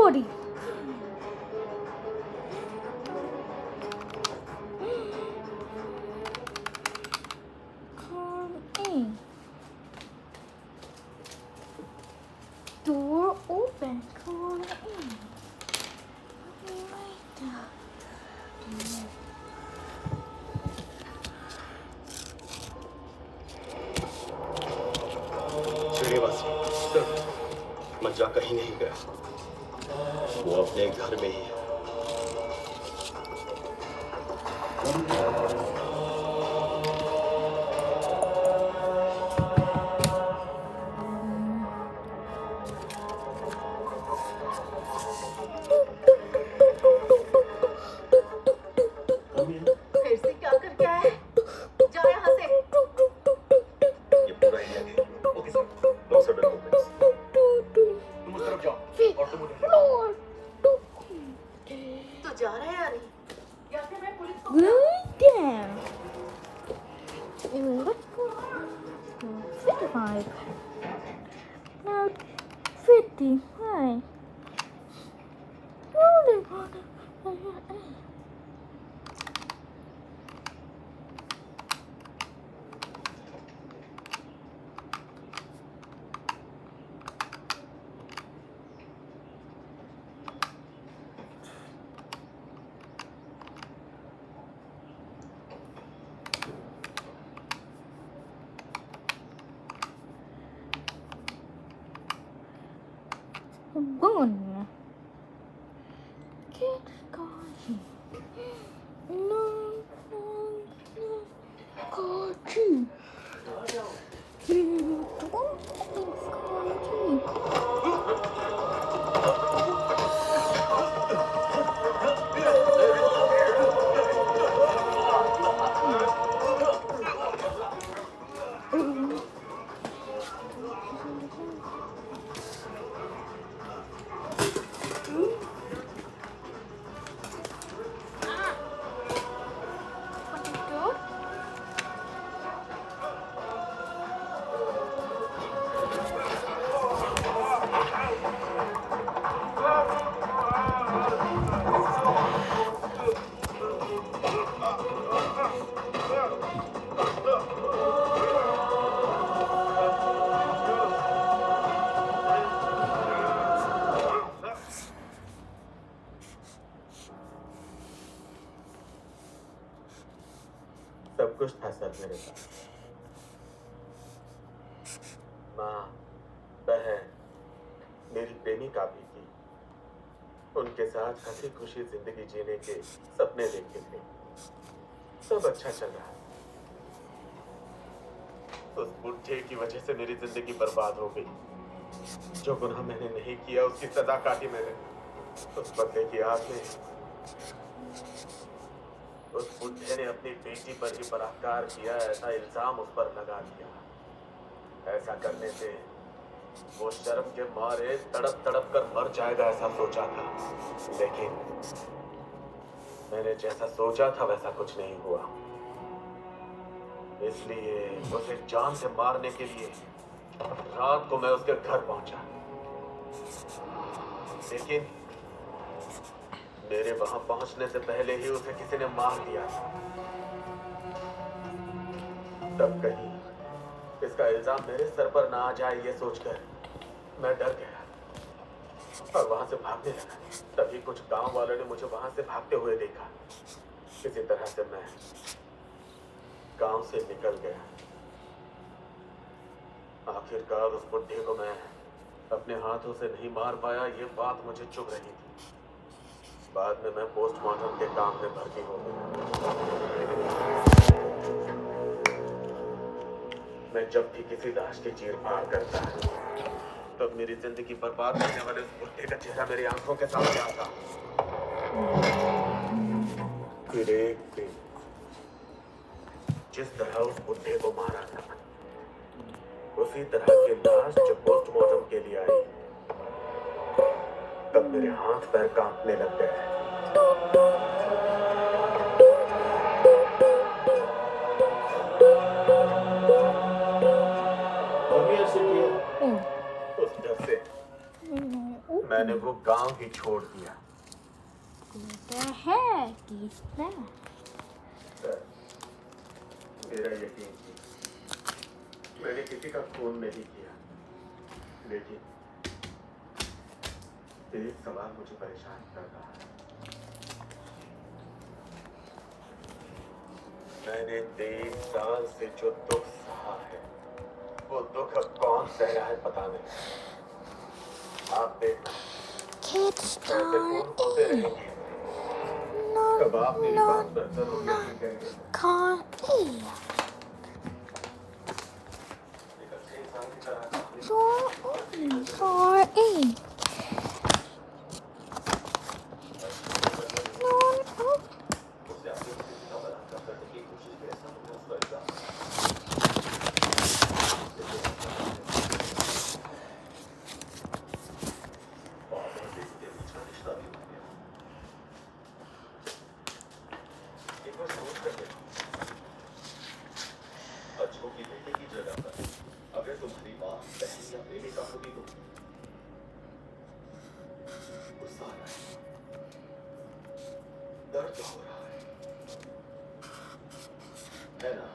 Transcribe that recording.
40. Come in. Door open. Come in. Srinivas, मंजा कहीं नहीं गया। वो अपने घर में ही है। फिर से क्या करके आया है? जाओ यहाँ से। ये पूरा एरिया है। Okay sir, no sudden movements. तुम उस तरफ जाओ और तुम उधर जाओ। तो जा रहा है या नहीं? या फिर मैं पुलिस को Good down. Let's go. 55. Now 55. One. Get going. No, got you. सब कुछ था सर मेरे पास। माँ, बहन, मेरी प्रेमिका भी थी। उनके साथ हंसी खुशी जिंदगी जीने के सपने देखते थे। सब अच्छा चल रहा। उस बुढ़े की वजह से मेरी जिंदगी बर्बाद हो गई। जो गुनाह मैंने नहीं किया उसकी सजा काटी मैंने। उस बदले की आस में उस बुढ़े ने अपनी बेटी पर ही बलात्कार किया, ऐसा इल्जाम उस पर लगा दिया। ऐसा करने से वो शर्म के मारे तड़प तड़प कर मर जाएगा ऐसा सोचा था, लेकिन मैंने जैसा सोचा था वैसा कुछ नहीं हुआ। इसलिए उसे जान से मारने के लिए रात को मैं उसके घर पहुंचा, लेकिन मेरे वहां पहुंचने से पहले ही उसे किसी ने मार दिया। तब कहीं इसका इल्जाम मेरे सर पर ना आ जाए ये सोचकर मैं डर गया और वहां से भागने लगा। तभी कुछ गांव वालों ने मुझे वहां से भागते हुए देखा। किसी तरह से मैं गांव से निकल गया। आखिरकार उस बुढ़े को मैं अपने हाथों से नहीं मार पाया, ये बात मुझे चुभ रही थी। बाद में मैं पोस्टमार्टम के काम में भर्ती हो गया। मैं जब भी किसी लाश की चीर-फाड़ करता तब मेरी जिंदगी बर्बाद करने वाले उस बुढ़े का चेहरा मेरी आंखों के सामने आता। फिर एक दिन जिस तरह उस बुढ़े को मारा था उसी तरह की लाश जब पोस्टमार्टम के लिए आई तब मेरे हाथ पैर कांपने लग गए। उस डर से मैंने वो गांव ही छोड़ दिया। कहता है किसने? सर, मेरा यकीन थी, मैंने किसी का खून नहीं किया, लेकिन एक सवाल मुझे परेशान कर रहा है। मैंने 3 साल से जो दुख सहा है, वो दुख अब कौन सह रहा है पता नहीं। आप देखना, Kids ऐसे Star खून होते E. रहेंगे। No, कब आप मेरी no, बात पर जरूर यकीन करेंगे। Car E. लेकिन 6 साल की तरह कहानी Car E. No, no. उससे आपने किसी का बलात्कार करने की कोशिश में ऐसा मुझे उसका इल्जाम है। और बेटे के बीच का रिश्ता भी बन गया। एक बार सोच कर देखो, बच्चों की बेटे की जगह पर अगर तुम्हारी माँ, बहन या प्रेमिका होती तो गुस्सा आ रहा है, दर्द हो रहा है ना?